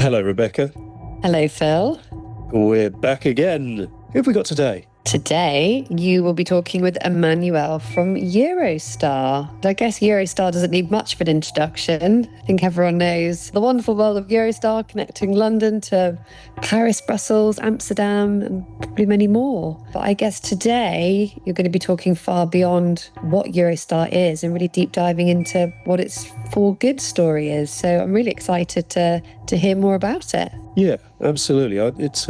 Hello, Rebecca. Hello, Phil. We're back again. Who have we got today? Today, you will be talking with Emmanuelle from Eurostar. I guess Eurostar doesn't need much of an introduction. I think everyone knows the wonderful world of Eurostar, connecting London to Paris, Brussels, Amsterdam, and probably many more. But I guess today, you're going to be talking far beyond what Eurostar is and really deep diving into what its for good story is. So I'm really excited to hear more about it. Yeah, absolutely. It's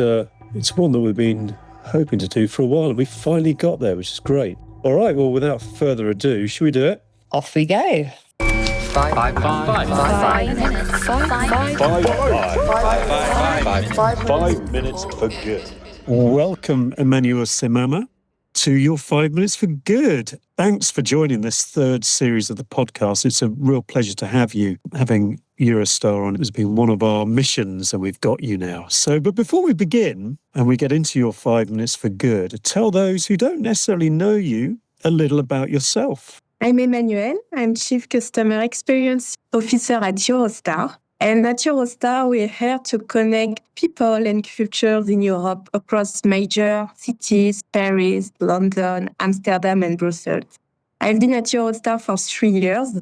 one that we've been hoping to do for a while, and we finally got there, which is great. All right, well, without further ado, should we do it? Off we go. 5 minutes for good. Welcome, Emmanuelle Semama, to your 5 minutes for good. Thanks for joining this third series of the podcast. It's a real pleasure to have you. Having Eurostar on has been one of our missions, and we've got you now. But before we begin and we get into your 5 minutes for good, tell those who don't necessarily know you a little about yourself. I'm Emmanuelle. I'm Chief Customer Experience Officer at Eurostar. And at Eurostar, we're here to connect people and cultures in Europe across major cities, Paris, London, Amsterdam, and Brussels. I've been at Eurostar for 3 years,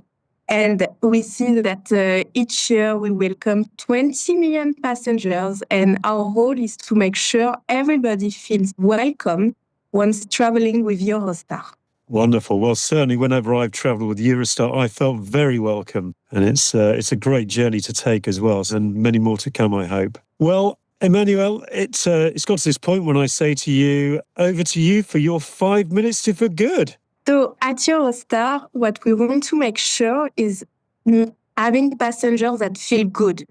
and we see that each year we welcome 20 million passengers, and our role is to make sure everybody feels welcome once traveling with Eurostar. Wonderful. Well, certainly whenever I've travelled with Eurostar, I felt very welcome. And it's a great journey to take as well, and many more to come, I hope. Well, Emmanuelle, it's got to this point when I say to you, over to you for your 5 minutes to for good. So at Eurostar, what we want to make sure is having passengers that feel good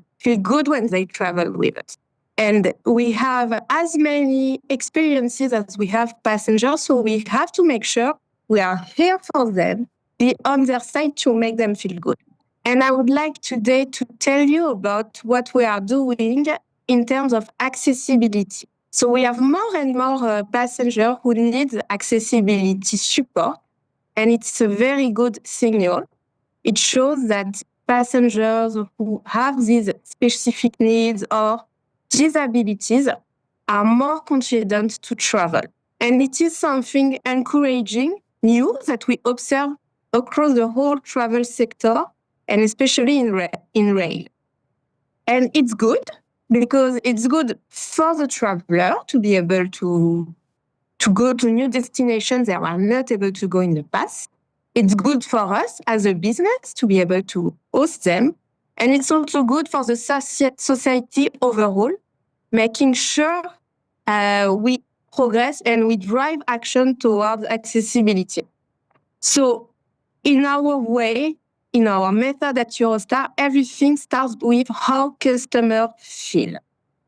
when they travel with us. And we have as many experiences as we have passengers, so we have to make sure we are here for them, be on their side to make them feel good. And I would like today to tell you about what we are doing in terms of accessibility. So we have more and more passengers who need accessibility support, and it's a very good signal. It shows that passengers who have these specific needs or disabilities are more confident to travel. And it is something encouraging, new, that we observe across the whole travel sector, and especially in rail. And it's good because it's good for the traveler to be able to go to new destinations they were not able to go in the past. It's good for us as a business to be able to host them. And it's also good for the society overall, making sure we progress and we drive action towards accessibility. So in our way, in our method at Eurostar, everything starts with how customers feel.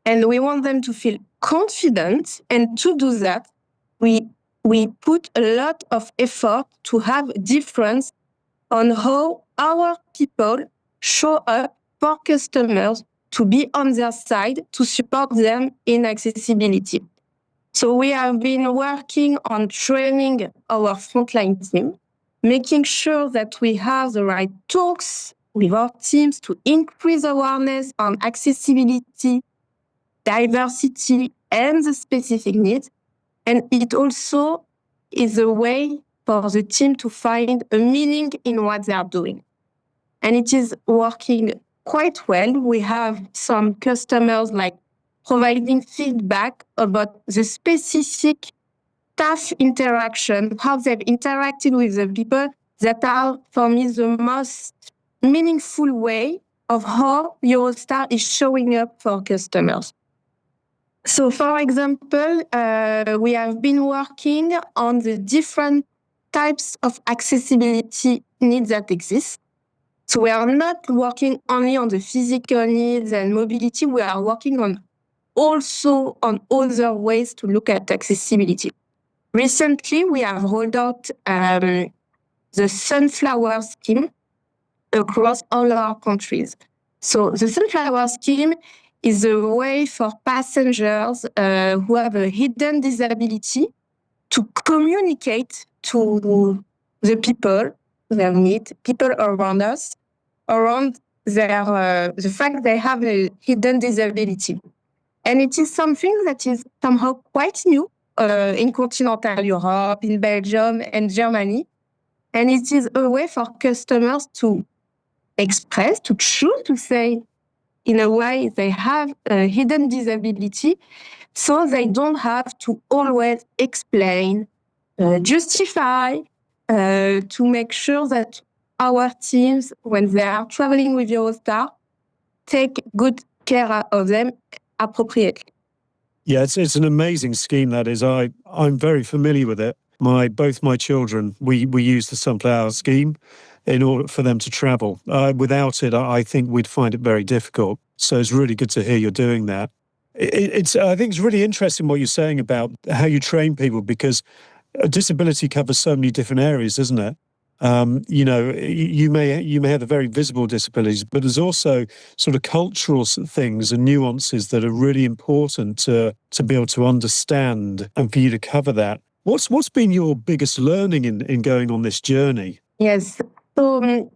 And we want them to feel confident. And to do that, we put a lot of effort to have a difference on how our people show up for customers to be on their side, to support them in accessibility. So we have been working on training our frontline team, making sure that we have the right talks with our teams to increase awareness on accessibility, diversity, and the specific needs. And it also is a way for the team to find a meaning in what they are doing. And it is working quite well. We have some customers like providing feedback about the specific staff interaction, how they've interacted with the people that are, for me, the most meaningful way of how Eurostar is showing up for customers. So, for example, we have been working on the different types of accessibility needs that exist. So we are not working only on the physical needs and mobility, we are working on also on other ways to look at accessibility. Recently, we have rolled out the Sunflower Scheme across all our countries. So the Sunflower Scheme is a way for passengers who have a hidden disability to communicate to the people they meet, people around us, around the fact they have a hidden disability. And it is something that is somehow quite new in continental Europe, in Belgium and Germany. And it is a way for customers to express, to choose to say, in a way, they have a hidden disability, so they don't have to always explain, justify, to make sure that our teams, when they are traveling with Eurostar, take good care of them appropriately. Yeah, it's an amazing scheme, that is. I'm very familiar with it. Both my children, we use the Sunflower scheme in order for them to travel. Without it, I think we'd find it very difficult. So it's really good to hear you're doing that. I think it's really interesting what you're saying about how you train people, because a disability covers so many different areas, doesn't it? You may have the very visible disabilities, but there's also sort of cultural things and nuances that are really important to be able to understand and for you to cover that. What's been your biggest learning in going on this journey? Yes. So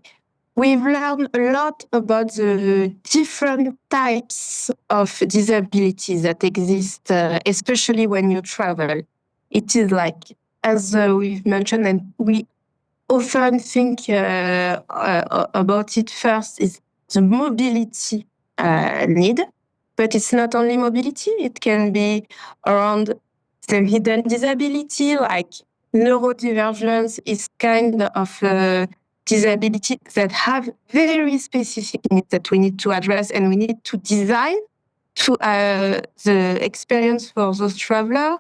we've learned a lot about the different types of disabilities that exist, especially when you travel. It is like, as we've mentioned, and we often think about it first, is the mobility need. But it's not only mobility, it can be around the hidden disability, like neurodivergence is kind of disability that have very specific needs that we need to address, and we need to design to the experience for those travelers.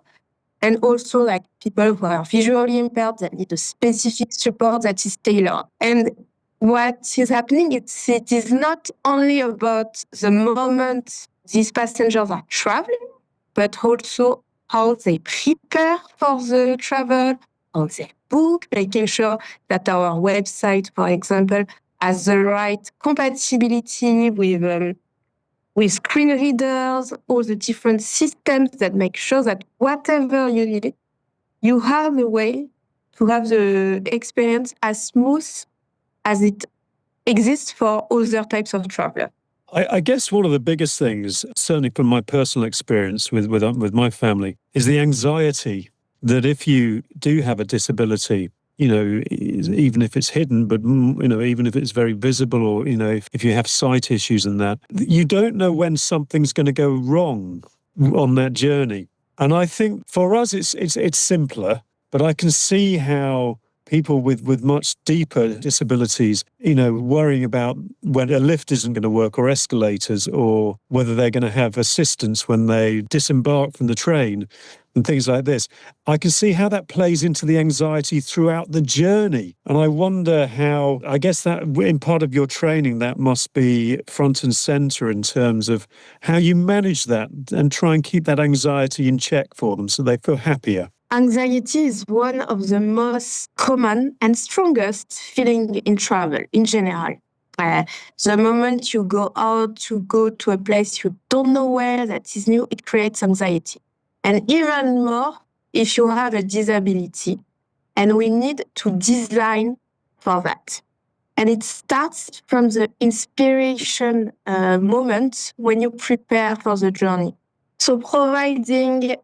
And also like people who are visually impaired that need a specific support that is tailored. And what is happening, it is not only about the moment these passengers are traveling, but also how they prepare for the travel, how they book, making sure that our website, for example, has the right compatibility with screen readers, all the different systems that make sure that whatever you need, you have a way to have the experience as smooth as it exists for other types of travel. I guess one of the biggest things, certainly from my personal experience with my family, is the anxiety that if you do have a disability, even if it's hidden, but, even if it's very visible, or, if you have sight issues and that, you don't know when something's going to go wrong on that journey. And I think for us, it's simpler, but I can see how people with much deeper disabilities, worrying about when a lift isn't going to work, or escalators, or whether they're going to have assistance when they disembark from the train and things like this. I can see how that plays into the anxiety throughout the journey. And I wonder how, I guess that in part of your training, that must be front and center in terms of how you manage that and try and keep that anxiety in check for them so they feel happier. Anxiety is one of the most common and strongest feeling in travel in general. The moment you go out to go to a place you don't know where, that is new, it creates anxiety. And even more if you have a disability. And we need to design for that. And it starts from the inspiration moment when you prepare for the journey. So providing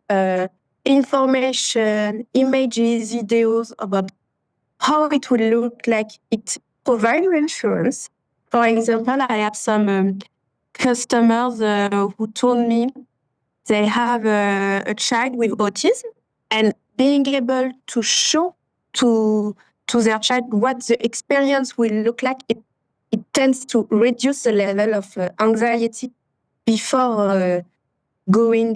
information, images, videos about how it will look like. It provides reassurance. For example, I have some customers who told me they have a child with autism, and being able to show to their child what the experience will look like, it tends to reduce the level of anxiety before going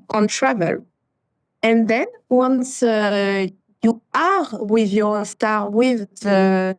on travel. And then once you are with Eurostar, with the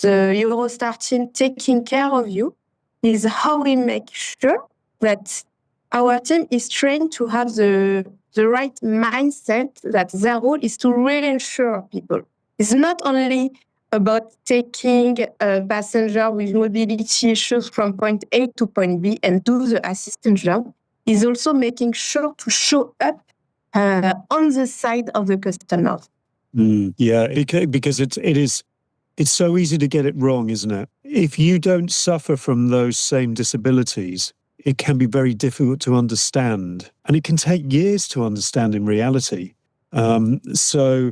Eurostar team taking care of you, is how we make sure that our team is trained to have the right mindset, that their role is to reassure people. It's not only about taking a passenger with mobility issues from point A to point B and do the assistance job. It's also making sure to show up on the side of the customers. Yeah, because it is it's so easy to get it wrong, isn't it? If you don't suffer from those same disabilities, it can be very difficult to understand. And it can take years to understand in reality. So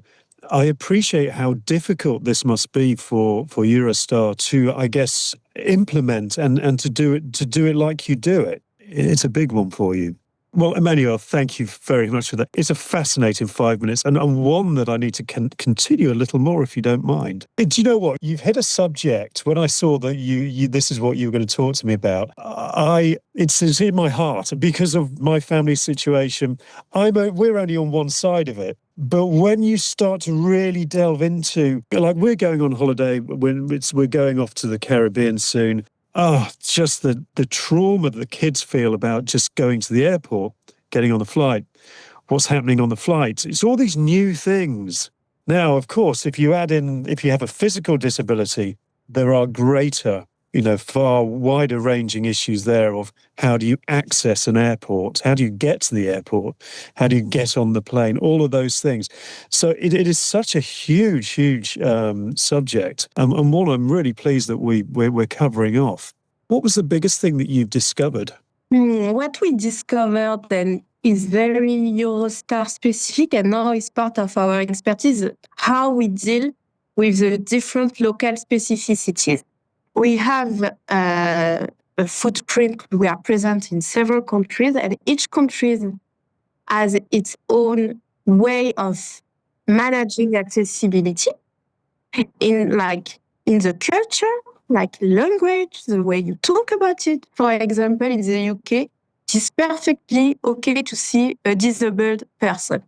I appreciate how difficult this must be for Eurostar to, I guess, implement and to do it like you do it. It's a big one for you. Well, Emmanuelle, thank you very much for that. It's a fascinating 5 minutes and one that I need to continue a little more, if you don't mind. Do you know what? You've hit a subject. When I saw that you this is what you were going to talk to me about, it's in my heart because of my family situation. We're only on one side of it. But when you start to really delve into, like we're going on holiday, we're going off to the Caribbean soon. Oh, just the trauma that the kids feel about just going to the airport, getting on the flight, what's happening on the flight. It's all these new things. Now, of course, if you have a physical disability, there are greater, far wider ranging issues there of how do you access an airport? How do you get to the airport? How do you get on the plane? All of those things. So it is such a huge subject and one I'm really pleased that we're covering off. What was the biggest thing that you've discovered? What we discovered then is very Eurostar specific and now is part of our expertise, how we deal with the different local specificities. We have a footprint. We are present in several countries, and each country has its own way of managing accessibility in the culture, like language, the way you talk about it. For example, in the UK, it is perfectly okay to see a disabled person.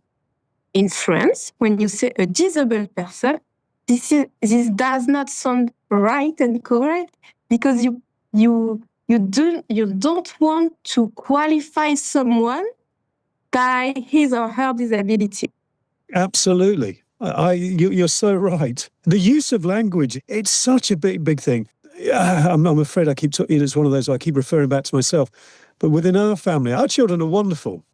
In France, when you say a disabled person, this does not sound right and correct because you don't want to qualify someone by his or her disability. Absolutely. You're so right. The use of language, it's such a big thing. I'm afraid I keep talking, it's one of those I keep referring back to myself. But within our family, our children are wonderful.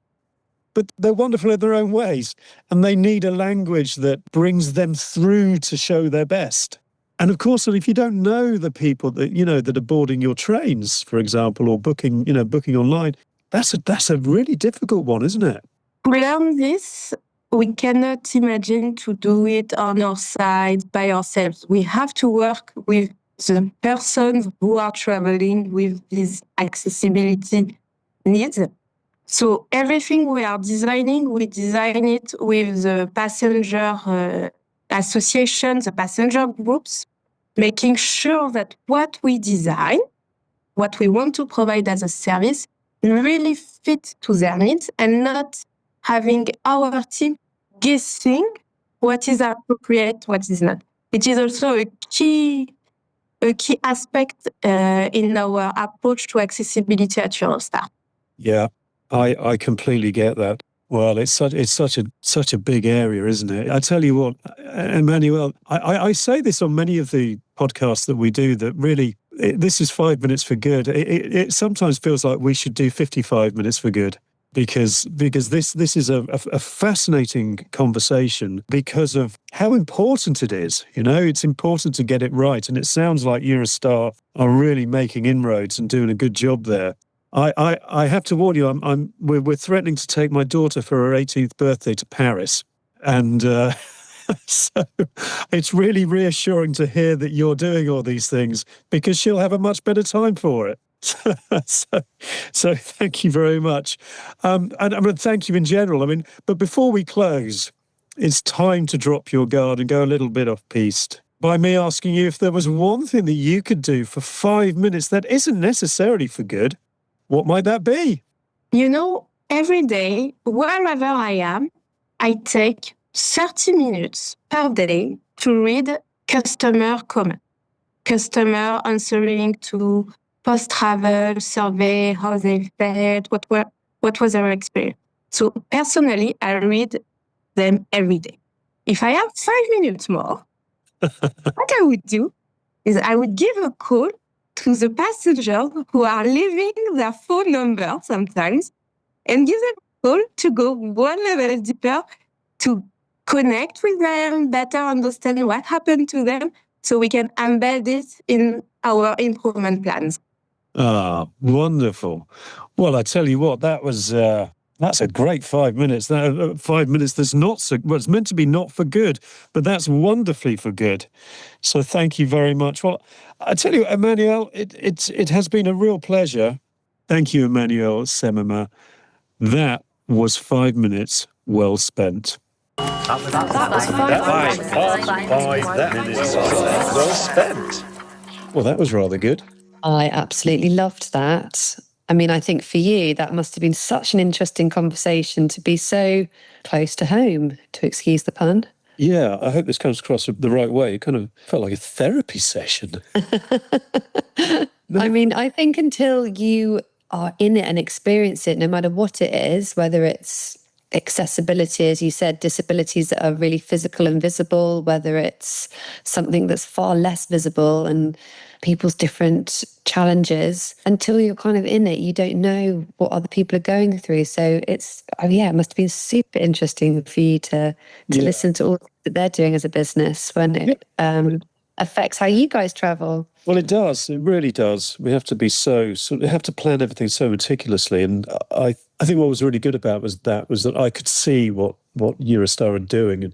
But they're wonderful in their own ways, and they need a language that brings them through to show their best. And of course, if you don't know the people that that are boarding your trains, for example, or booking online, that's a really difficult one, isn't it? We learn this. We cannot imagine to do it on our side by ourselves. We have to work with the persons who are traveling with these accessibility needs. So everything we are designing, we design it with the passenger associations, the passenger groups, making sure that what we design, what we want to provide as a service, really fit to their needs and not having our team guessing what is appropriate, what is not. It is also a key aspect in our approach to accessibility at Eurostar. Yeah. I completely get that. Well, it's such a big area, isn't it? I tell you what, Emmanuelle, I say this on many of the podcasts that we do, that really, this is 5 minutes for good. It sometimes feels like we should do 55 minutes for good because this is a fascinating conversation because of how important it is. It's important to get it right. And it sounds like Eurostar are really making inroads and doing a good job there. I have to warn you, we're threatening to take my daughter for her 18th birthday to Paris. And so it's really reassuring to hear that you're doing all these things because she'll have a much better time for it. So thank you very much. And thank you in general. But before we close, it's time to drop your guard and go a little bit off-piste by me asking you if there was one thing that you could do for 5 minutes that isn't necessarily for good. What might that be? Every day, wherever I am, I take 30 minutes per day to read customer comments. Customer answering to post-travel survey, how they felt, what was their experience. So personally, I read them every day. If I have 5 minutes more, what I would do is I would give a call to the passengers who are leaving their phone number sometimes and give them a call to go one level deeper, to connect with them, better understand what happened to them, so we can embed it in our improvement plans. Ah, wonderful. Well, I tell you what, that's a great 5 minutes. 5 minutes that's not so well, it's meant to be not for good, but that's wonderfully for good. So thank you very much. Well, I tell you, Emmanuelle, it has been a real pleasure. Thank you, Emmanuelle Semema. That was 5 minutes well spent. That was part 5 minutes well spent. Well, that was rather good. I absolutely loved that. I mean, I think for you, that must have been such an interesting conversation to be so close to home, to excuse the pun. Yeah, I hope this comes across the right way. It kind of felt like a therapy session. I mean, I think until you are in it and experience it, no matter what it is, whether it's accessibility, as you said, disabilities that are really physical and visible, whether it's something that's far less visible and people's different challenges, until you're kind of in it, you don't know what other people are going through. So it must have been super interesting for you to listen to all that they're doing as a business when it affects how you guys travel. Well, it does. It really does. We have to be we have to plan everything so meticulously. And I think what was really good about was that I could see what Eurostar are doing,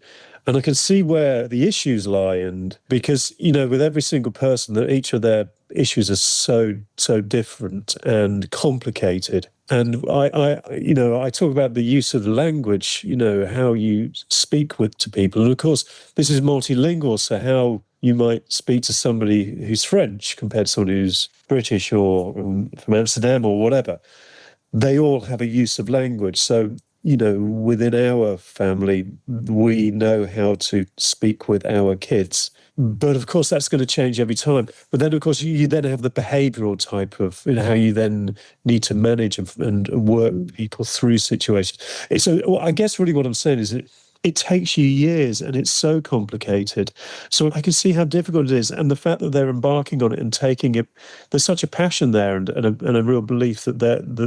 and I can see where the issues lie. And because, with every single person, that each of their issues are so different and complicated. And I talk about the use of language, how you speak to people. And of course, this is multilingual. So how you might speak to somebody who's French compared to somebody who's British or from Amsterdam or whatever. They all have a use of language. So, within our family, we know how to speak with our kids. But of course, that's going to change every time. But then, of course, you then have the behavioural type of how you then need to manage and work people through situations. So I guess really what I'm saying is it takes you years and it's so complicated. So I can see how difficult it is. And the fact that they're embarking on it and taking it, there's such a passion there and a real belief that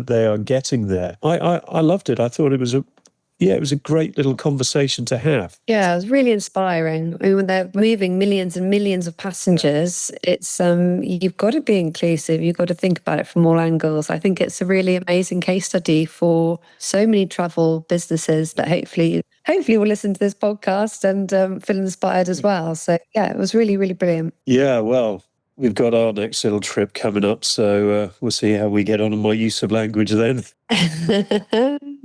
they are getting there. I loved it. I thought it was a great little conversation to have. Yeah, it was really inspiring. I mean, when they're moving millions and millions of passengers, it's you've got to be inclusive. You've got to think about it from all angles. I think it's a really amazing case study for so many travel businesses that hopefully will listen to this podcast and feel inspired as well. So yeah, it was really, really brilliant. Yeah, well, we've got our next little trip coming up, so we'll see how we get on my use of language then.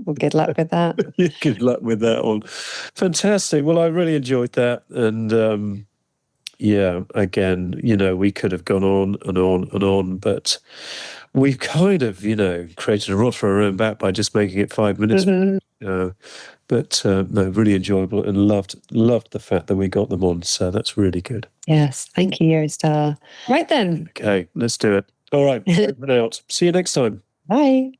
Well, good luck with that. Good luck with that one. Fantastic. Well, I really enjoyed that. And again, we could have gone on and on and on, but we've kind of, created a rod for our own back by just making it 5 minutes. But really enjoyable and loved the fact that we got them on. So that's really good. Yes. Thank you, Eurostar. Right then. Okay, let's do it. All right. Over and out. See you next time. Bye.